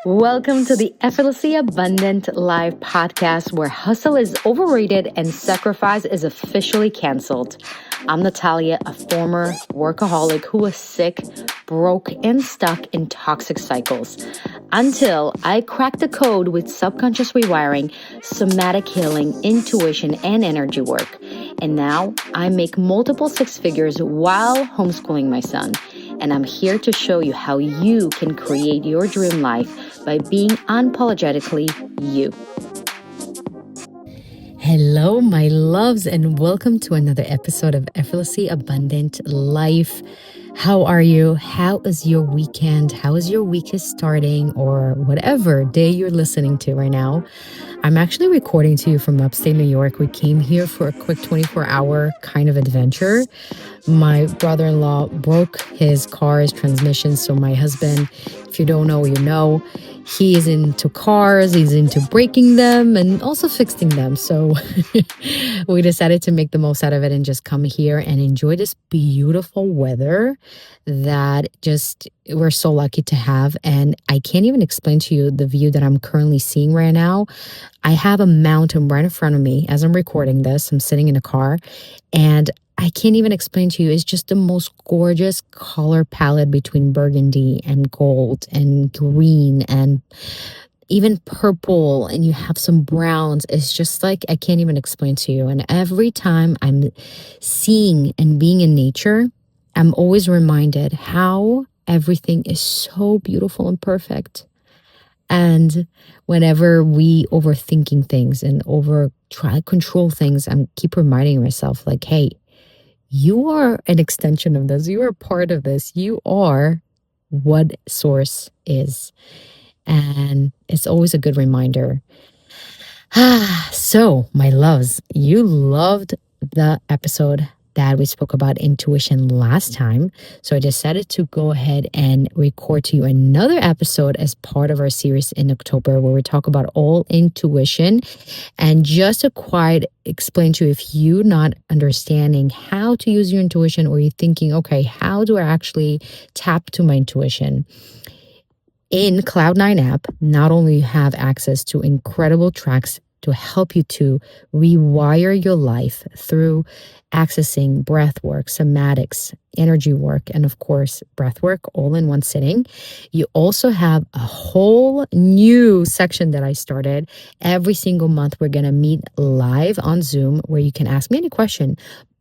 Welcome to the Effortlessly Abundant Live podcast where hustle is overrated and sacrifice is officially canceled. I'm Natalia, a former workaholic who was sick, broke, and stuck in toxic cycles until I cracked the code with subconscious rewiring, somatic healing, intuition, and energy work. And now I make multiple six figures while homeschooling my son. And I'm here to show you how you can create your dream life by being unapologetically you. Hello, my loves, and welcome to another episode of Effortlessly Abundant Life. How are you? How is your weekend? How is your week is starting, or whatever day you're listening to right now? I'm actually recording to you from upstate New York. We came here for a quick 24-hour kind of adventure. My brother-in-law broke his car's transmission. So my husband, if you don't know, you know, he is into cars, he's into breaking them and also fixing them. So we decided to make the most out of it and just come here and enjoy this beautiful weather that just we're so lucky to have. And I can't even explain to you the view that I'm currently seeing right now. I have a mountain right in front of me as I'm recording this. I'm sitting in a car and I can't even explain to you. It's just the most gorgeous color palette between burgundy and gold and green and even purple. And you have some browns. It's just like, I can't even explain to you. And every time I'm seeing and being in nature, I'm always reminded how everything is so beautiful and perfect. And whenever we overthinking things and try to control things, I keep reminding myself like, hey, you are an extension of this. You are part of this. You are what source is. And it's always a good reminder. So, my loves, you loved the episode that we spoke about intuition last time. So I decided to go ahead and record to you another episode as part of our series in October where we talk about all intuition. And just to quite explain to you, if you're not understanding how to use your intuition or you're thinking, okay, how do I actually tap to my intuition? In Cloud9 app, not only you have access to incredible tracks to help you to rewire your life through accessing breath work, somatics, energy work, and of course, breath work all in one sitting. You also have a whole new section that I started. Every single month, we're going to meet live on Zoom where you can ask me any question.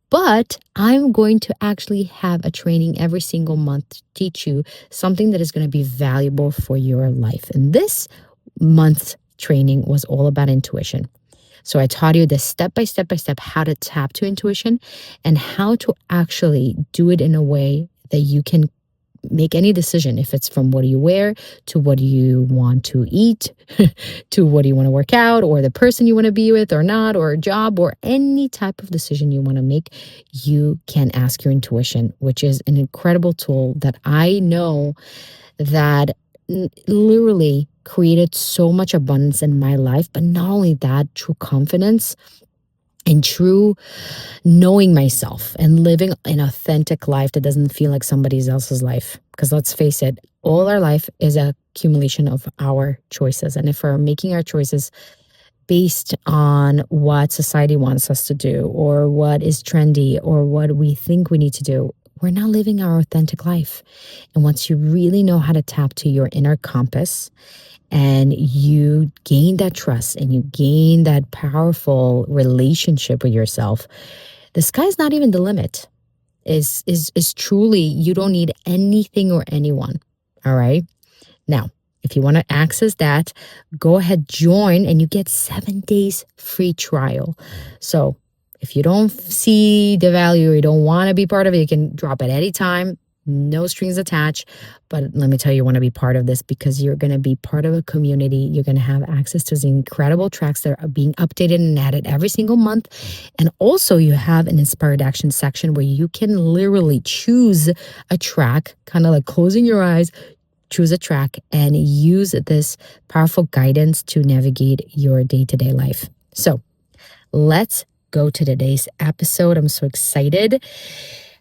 But I'm going to actually have a training every single month to teach you something that is going to be valuable for your life. And this month's training was all about intuition. So I taught you the step by step how to tap to intuition and how to actually do it in a way that you can make any decision, if it's from what do you wear to what do you want to eat to what do you want to work out or the person you want to be with or not or a job or any type of decision you want to make. You can ask your intuition, which is an incredible tool that I know that literally created so much abundance in my life. But not only that, true confidence and true knowing myself and living an authentic life that doesn't feel like somebody else's life. Because let's face it, all our life is a accumulation of our choices. And if we're making our choices based on what society wants us to do or what is trendy or what we think we need to do, we're not living our authentic life. And once you really know how to tap to your inner compass and you gain that trust and you gain that powerful relationship with yourself, the sky's not even the limit. Is truly, you don't need anything or anyone. All right. Now, if you want to access that, go ahead, join, and you get 7 days free trial. So if you don't see the value or you don't want to be part of it, you can drop it anytime. No strings attached. But let me tell you, you want to be part of this because you're going to be part of a community. You're going to have access to the incredible tracks that are being updated and added every single month. And also you have an inspired action section where you can literally choose a track, kind of like closing your eyes, choose a track and use this powerful guidance to navigate your day-to-day life. So let's go to today's episode. I'm so excited.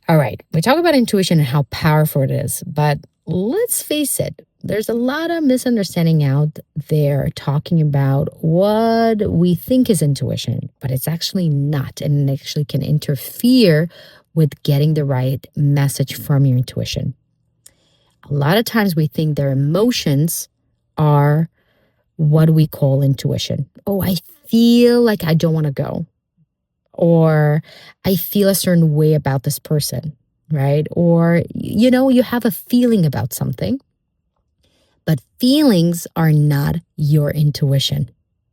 All right, we talk about intuition and how powerful it is, but let's face it, there's a lot of misunderstanding out there talking about what we think is intuition, but it's actually not. And it actually can interfere with getting the right message from your intuition. A lot of times we think their emotions are what we call intuition. Oh, I feel like I don't want to go, or I feel a certain way about this person, right? Or, you have a feeling about something, but feelings are not your intuition.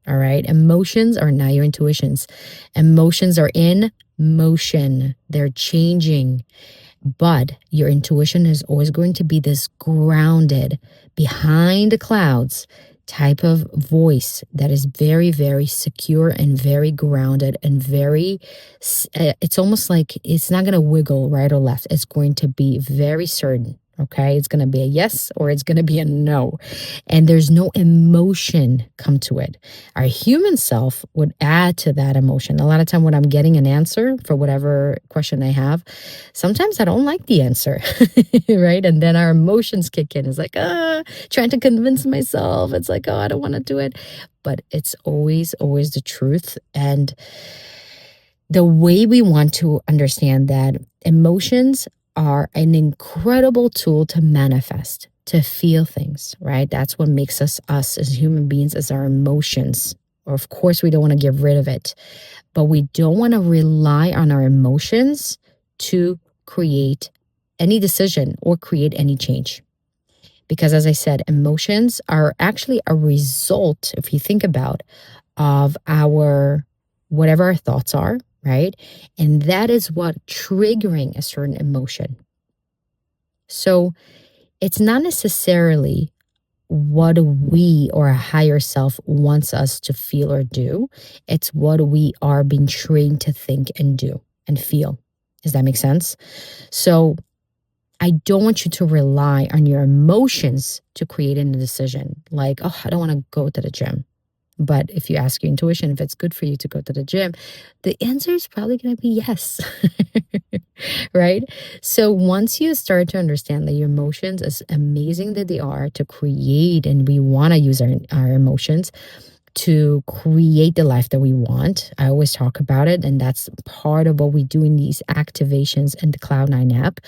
All right. Emotions are not your intuitions. Emotions are in motion, they're changing. But your intuition is always going to be this grounded, behind the clouds type of voice that is very, very secure and very grounded and it's almost like it's not going to wiggle right or left. It's going to be very certain. Okay. It's going to be a yes or it's going to be a no. And there's no emotion come to it. Our human self would add to that emotion. A lot of time when I'm getting an answer for whatever question I have, sometimes I don't like the answer, right? And then our emotions kick in. It's like, trying to convince myself. It's like, oh, I don't want to do it. But it's always, always the truth. And the way we want to understand that emotions are an incredible tool to manifest, to feel things, right? That's what makes us as human beings, as our emotions. Or of course, we don't want to get rid of it, but we don't want to rely on our emotions to create any decision or create any change. Because as I said, emotions are actually a result, if you think about, of whatever our thoughts are, right? And that is what triggering a certain emotion. So it's not necessarily what we or a higher self wants us to feel or do. It's what we are being trained to think and do and feel. Does that make sense? So I don't want you to rely on your emotions to create a decision. Like, oh, I don't want to go to the gym. But if you ask your intuition if it's good for you to go to the gym, the answer is probably going to be yes. Right? So once you start to understand that your emotions, as amazing that they are to create, and we want to use our emotions to create the life that we want. I always talk about it, and that's part of what we do in these activations in the Cloud9 app.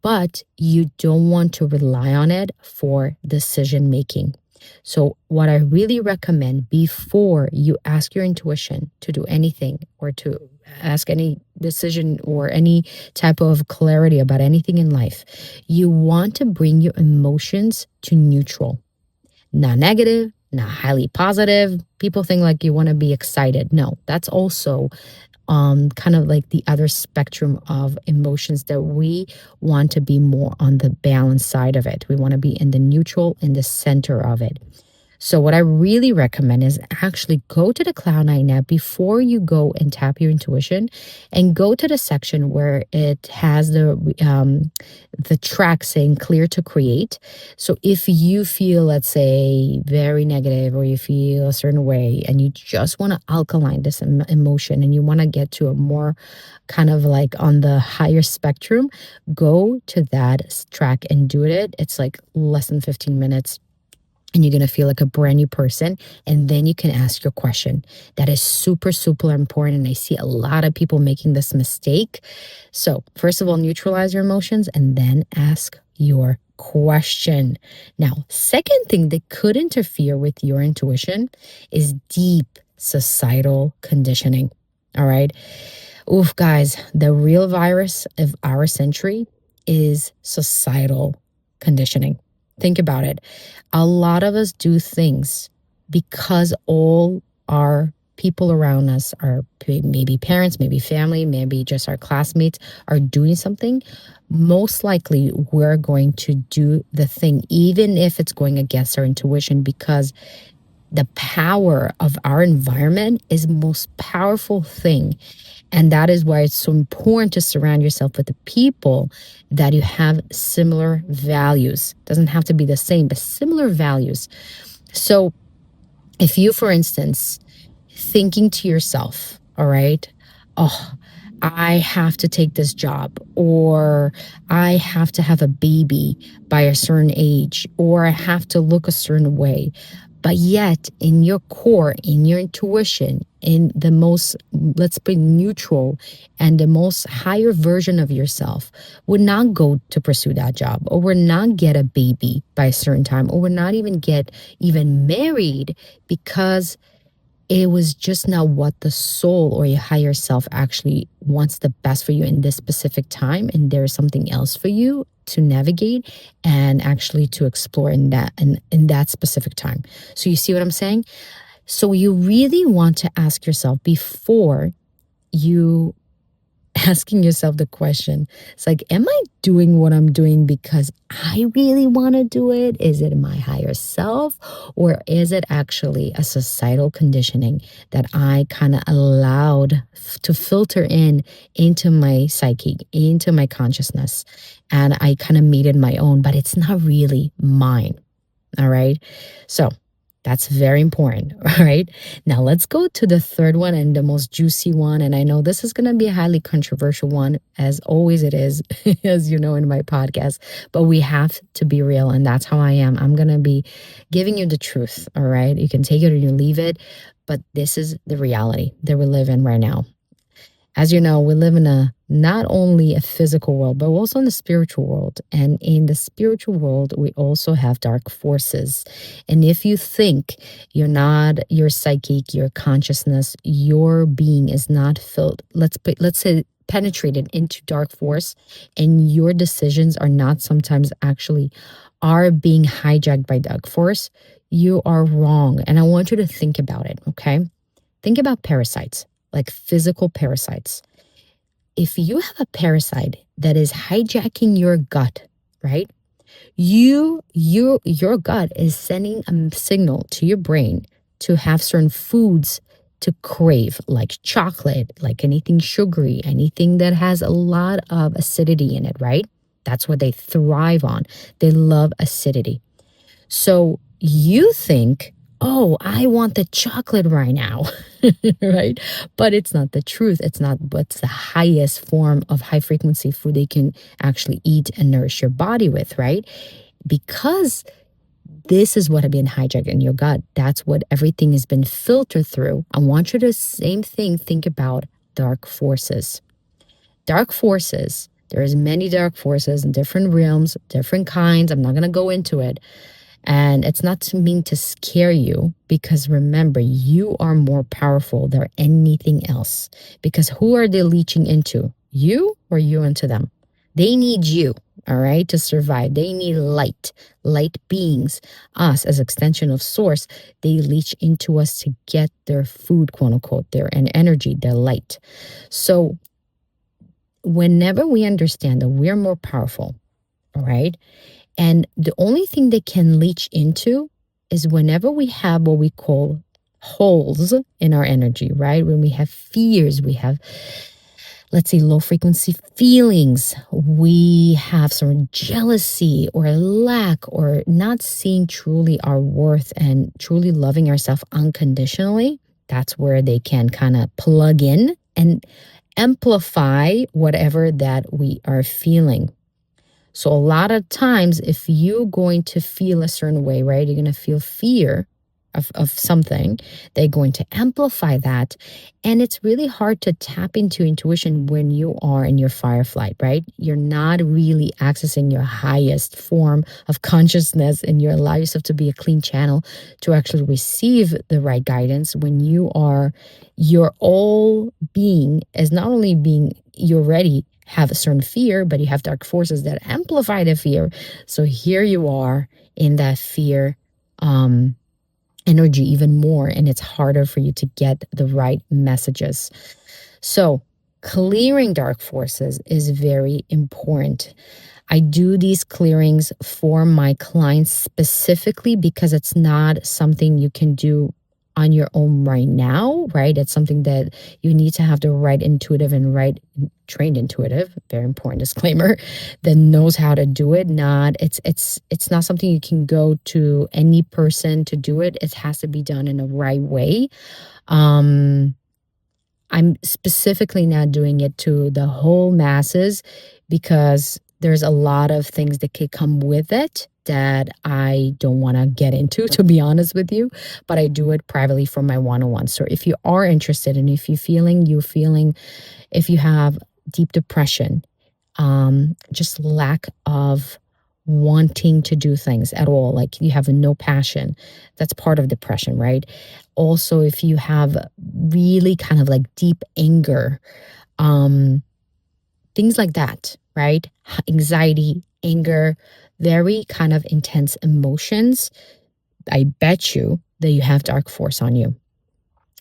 But you don't want to rely on it for decision making. So what I really recommend before you ask your intuition to do anything or to ask any decision or any type of clarity about anything in life, you want to bring your emotions to neutral, not negative, not highly positive. People think like you want to be excited. No, that's also kind of like the other spectrum of emotions that we want to be more on the balanced side of it. We want to be in the neutral, in the center of it. So what I really recommend is actually go to the Cloud9 app before you go and tap your intuition, and go to the section where it has the track saying clear to create. So if you feel, let's say, very negative, or you feel a certain way and you just want to alkaline this emotion and you want to get to a more kind of like on the higher spectrum, go to that track and do it. It's like less than 15 minutes. And you're going to feel like a brand new person. And then you can ask your question. That is super, super important. And I see a lot of people making this mistake. So first of all, neutralize your emotions and then ask your question. Now, second thing that could interfere with your intuition is deep societal conditioning. All right. Oof, guys, the real virus of our century is societal conditioning. Think about it. A lot of us do things because all our people around us, are maybe parents, maybe family, maybe just our classmates, are doing something. Most likely we're going to do the thing, even if it's going against our intuition, because the power of our environment is the most powerful thing. And that is why it's so important to surround yourself with the people that you have similar values. Doesn't have to be the same, but similar values. So if you, for instance, thinking to yourself, all right, oh, I have to take this job, or I have to have a baby by a certain age, or I have to look a certain way. But yet, in your core, in your intuition, in the most, let's be neutral, and the most higher version of yourself would not go to pursue that job, or would not get a baby by a certain time, or would not even get even married, because it was just not what the soul or your higher self actually wants the best for you in this specific time. And there's something else for you to navigate and actually to explore in that specific time. So you see what I'm saying? So you really want to ask yourself before you asking yourself the question. It's like, am I doing what I'm doing because I really want to do it? Is it my higher self? Or is it actually a societal conditioning that I kind of allowed to filter into my psyche, into my consciousness? And I kind of made it my own, but it's not really mine. All right. So that's very important. All right. Now let's go to the third one and the most juicy one. And I know this is going to be a highly controversial one, as always it is, as you know, in my podcast, but we have to be real. And that's how I am. I'm going to be giving you the truth. All right. You can take it or you leave it, but this is the reality that we live in right now. As you know, we live in not only a physical world, but also in the spiritual world. And in the spiritual world, we also have dark forces. And if you think your psychic, your consciousness, your being is not filled, let's say penetrated into dark force, and your decisions are not sometimes actually are being hijacked by dark force, you are wrong. And I want you to think about it, okay? Think about parasites, like physical parasites. If you have a parasite that is hijacking your gut, right? Your gut is sending a signal to your brain to have certain foods to crave, like chocolate, like anything sugary, anything that has a lot of acidity in it, right? That's what they thrive on. They love acidity. So you think, oh, I want the chocolate right now, right? But it's not the truth. It's not what's the highest form of high frequency food they can actually eat and nourish your body with, right? Because this is what have been hijacked in your gut. That's what everything has been filtered through. I want you to same thing, think about dark forces. Dark forces, there's many dark forces in different realms, different kinds. I'm not going to go into it. And it's not to mean to scare you, because remember, you are more powerful than anything else. Because who are they leeching into? You or you into them? They need you, all right, to survive. They need light beings, us as extension of source. They leech into us to get their food, quote unquote, their energy, their light. So whenever we understand that we're more powerful, all right, and the only thing they can leach into is whenever we have what we call holes in our energy, right? When we have fears, we have, let's say, low frequency feelings, we have some jealousy or lack, or not seeing truly our worth and truly loving ourselves unconditionally. That's where they can kind of plug in and amplify whatever that we are feeling. So a lot of times, if you're going to feel a certain way, right, you're going to feel fear of something, they're going to amplify that. And it's really hard to tap into intuition when you are in your fire flight, right? You're not really accessing your highest form of consciousness, and you allow yourself to be a clean channel to actually receive the right guidance when you are your all being as not only being, you're ready, have a certain fear, but you have dark forces that amplify the fear. So here you are in that fear energy even more, and it's harder for you to get the right messages. So clearing dark forces is very important. I do these clearings for my clients specifically because it's not something you can do on your own right now, right? It's something that you need to have the right intuitive and right trained intuitive, very important disclaimer, that knows how to do it. It's not something you can go to any person to do it. It has to be done in the right way. I'm specifically not doing it to the whole masses because there's a lot of things that could come with it that I don't want to get into, to be honest with you. But I do it privately for my one-on-one. So if you are interested and if if you have deep depression, just lack of wanting to do things at all, like you have no passion, that's part of depression, right? Also, if you have really kind of like deep anger, um, things like that, right? Anxiety, anger, very kind of intense emotions, I bet you that you have dark force on you.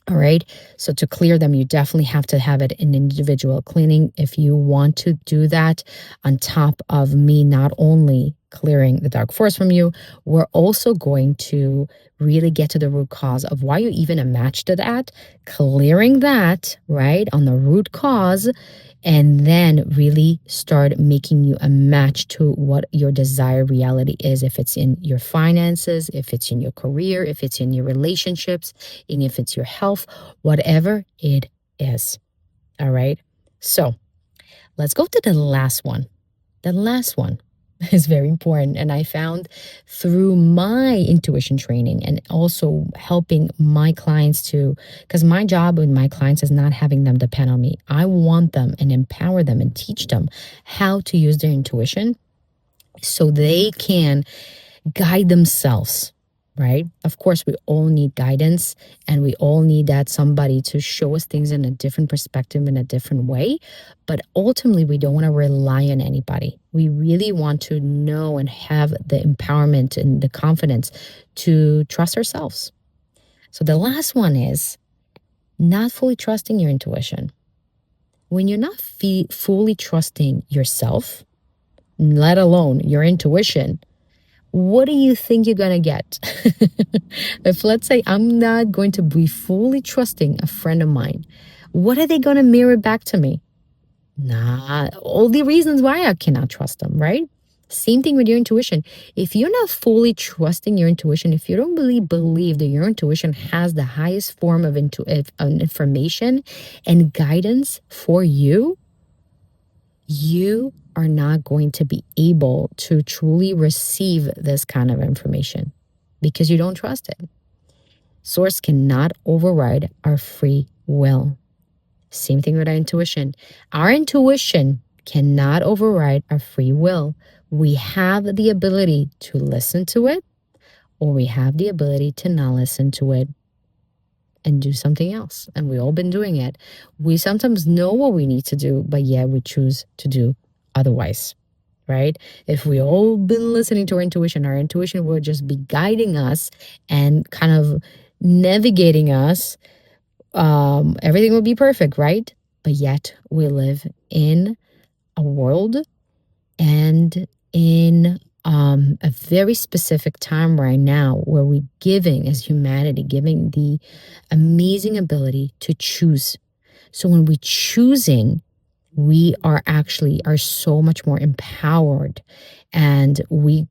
All right. So to clear them, you definitely have to have it in individual cleaning. If you want to do that, on top of me not only clearing the dark force from you, we're also going to really get to the root cause of why you even a match to that, clearing that, right, on the root cause, and then really start making you a match to what your desired reality is. If it's in your finances, if it's in your career, if it's in your relationships, and if it's your health, whatever it is. All right. So let's go to the last one. The last one is very important. And I found through my intuition training and also helping my clients to, because my job with my clients is not having them depend on me. I want them and empower them and teach them how to use their intuition so they can guide themselves, right? Of course, we all need guidance and we all need that somebody to show us things in a different perspective, in a different way. But ultimately, we don't want to rely on anybody. We really want to know and have the empowerment and the confidence to trust ourselves. So the last one is not fully trusting your intuition. When you're not fully trusting yourself, let alone your intuition, what do you think you're going to get? If, let's say, I'm not going to be fully trusting a friend of mine, what are they going to mirror back to me? Nah, all the reasons why I cannot trust them, right? Same thing with your intuition. If you're not fully trusting your intuition, if you don't really believe that your intuition has the highest form of information and guidance for you, you are not going to be able to truly receive this kind of information because you don't trust it. Source cannot override our free will. Same thing with our intuition. Our intuition cannot override our free will. We have the ability to listen to it, or we have the ability to not listen to it and do something else. And we've all been doing it. We sometimes know what we need to do, but yet we choose to do otherwise, right? If we all been listening to our intuition will just be guiding us and kind of navigating us. Everything will be perfect, right? But yet we live in a world and in a very specific time right now where we're giving, as humanity, giving the amazing ability to choose. So when we're choosing, we are so much more empowered, and we're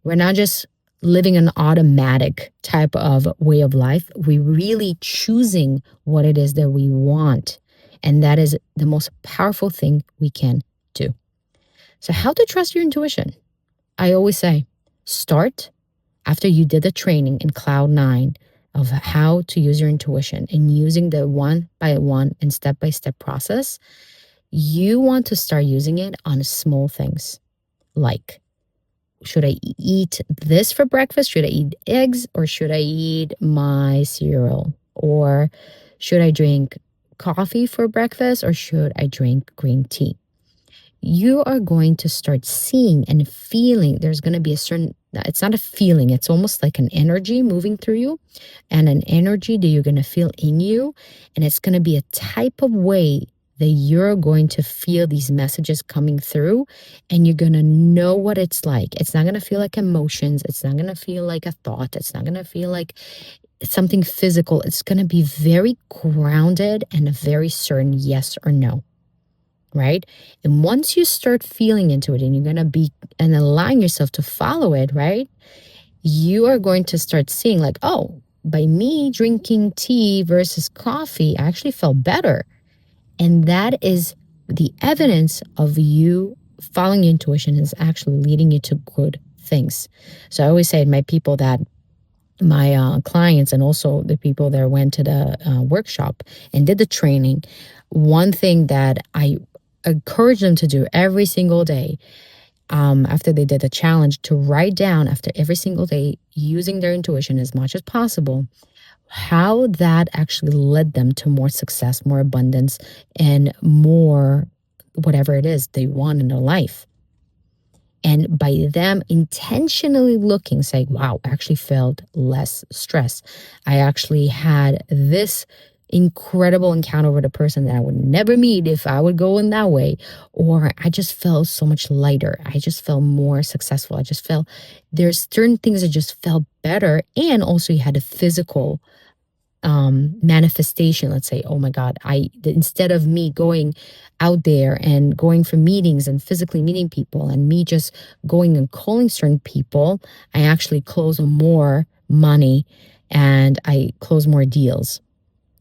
not just living an automatic type of way of life. We're really choosing what it is that we want, and that is the most powerful thing we can do. So how to trust your intuition? I always say, start after you did the training in Cloud 9 of how to use your intuition and using the one by one and step-by-step process. You want to start using it on small things like, should I eat this for breakfast? Should I eat eggs or should I eat my cereal? Or should I drink coffee for breakfast or should I drink green tea? You are going to start seeing and feeling. There's going to be it's not a feeling, it's almost like an energy moving through you, and an energy that you're going to feel in you. And it's going to be a type of way that you're going to feel these messages coming through, and you're going to know what it's like. It's not going to feel like emotions. It's not going to feel like a thought. It's not going to feel like something physical. It's going to be very grounded and a very certain yes or no. Right? And once you start feeling into it and you're going to be and allowing yourself to follow it, right? You are going to start seeing like, oh, by me drinking tea versus coffee, I actually felt better. And that is the evidence of you following your intuition is actually leading you to good things. So I always say to my people that my clients and also the people that went to the workshop and did the training, one thing that I encourage them to do every single day after they did the challenge to write down after every single day using their intuition as much as possible how that actually led them to more success, more abundance, and more whatever it is they want in their life. And by them intentionally looking, saying, wow, I actually felt less stress. I actually had this incredible encounter with a person that I would never meet if I would go in that way. Or I just felt so much lighter. I just felt more successful. I just felt there's certain things that just felt better. And also you had a physical manifestation. Let's say, oh my God, instead of me going out there and going for meetings and physically meeting people and me just going and calling certain people, I actually close more money and I close more deals.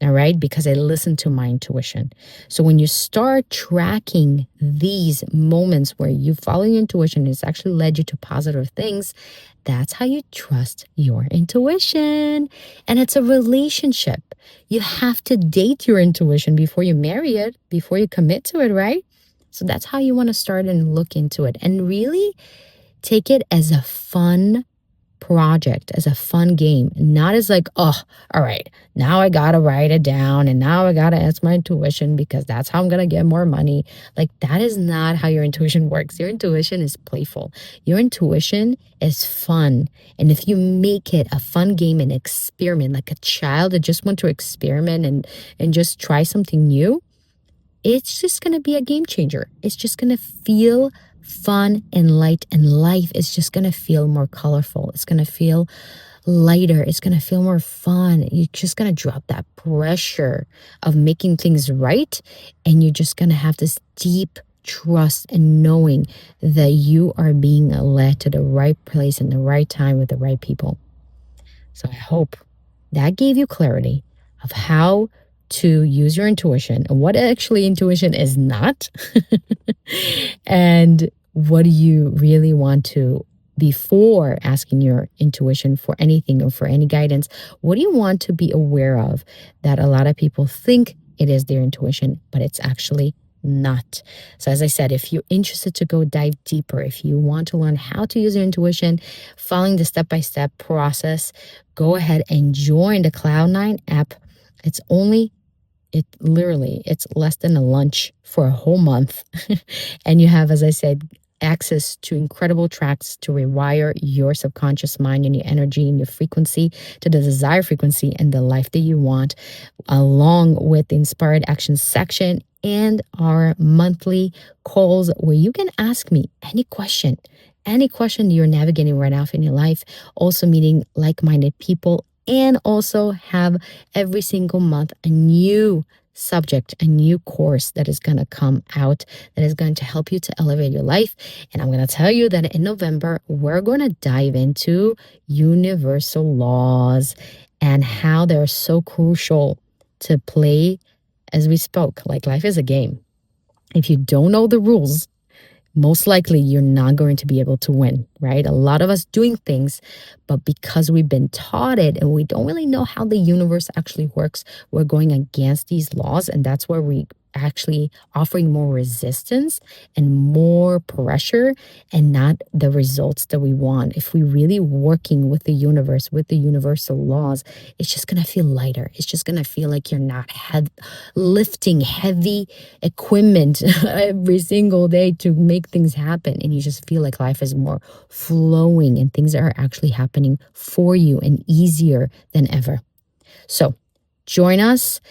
All right, because I listen to my intuition. So when you start tracking these moments where you follow your intuition, it's actually led you to positive things. That's how you trust your intuition. And it's a relationship. You have to date your intuition before you marry it, before you commit to it, right? So that's how you want to start and look into it and really take it as a fun project, as a fun game, not as like, oh, all right, now I gotta write it down and now I gotta ask my intuition because that's how I'm gonna get more money. Like, that is not how your intuition works. Your intuition is playful. Your intuition is fun. And if you make it a fun game and experiment, like a child that just want to experiment and just try something new, it's just going to be a game changer. It's just going to feel fun and light, and life is just going to feel more colorful. It's going to feel lighter. It's going to feel more fun. You're just going to drop that pressure of making things right. And you're just going to have this deep trust and knowing that you are being led to the right place in the right time with the right people. So I hope that gave you clarity of how to use your intuition and what actually intuition is not and what do you really want to, before asking your intuition for anything or for any guidance, what do you want to be aware of that a lot of people think it is their intuition, but it's actually not. So as I said, if you're interested to go dive deeper, if you want to learn how to use your intuition, following the step-by-step process, go ahead and join the Cloud9 app. It's less than a lunch for a whole month. And you have, as I said, access to incredible tracks to rewire your subconscious mind and your energy and your frequency to the desired frequency and the life that you want, along with the inspired action section and our monthly calls where you can ask me any question you're navigating right now in your life, also meeting like-minded people, and also have every single month a new subject, a new course that is going to come out that is going to help you to elevate your life. And I'm going to tell you that in November, we're going to dive into universal laws and how they're so crucial to play. As we spoke, like, life is a game. If you don't know the rules, most likely you're not going to be able to win, right? A lot of us doing things, but because we've been taught it and we don't really know how the universe actually works, we're going against these laws. And that's where we actually offering more resistance and more pressure and not the results that we want. If we really working with the universe, with the universal laws, it's just going to feel lighter. It's just going to feel like you're not lifting heavy equipment every single day to make things happen. And you just feel like life is more flowing and things are actually happening for you and easier than ever. So join us.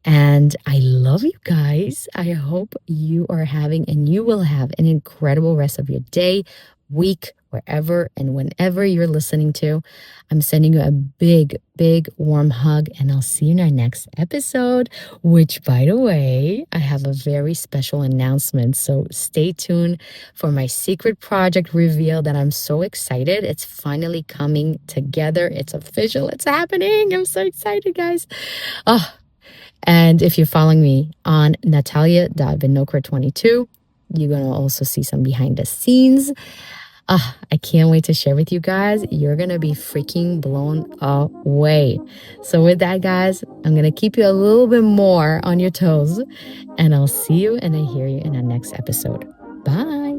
And I love you guys. I hope you are having and you will have an incredible rest of your day week, wherever and whenever you're listening to. I'm sending you a big, big warm hug, and I'll see you in our next episode, which, by the way, I have a very special announcement. So stay tuned for my secret project reveal that I'm so excited. It's finally coming together. It's official. It's happening. I'm so excited, guys. Oh, and if you're following me on Natalia.Vinocra22, you're going to also see some behind the scenes. I can't wait to share with you guys. You're going to be freaking blown away. So with that, guys, I'm going to keep you a little bit more on your toes, and I'll see you and I hear you in our next episode. Bye.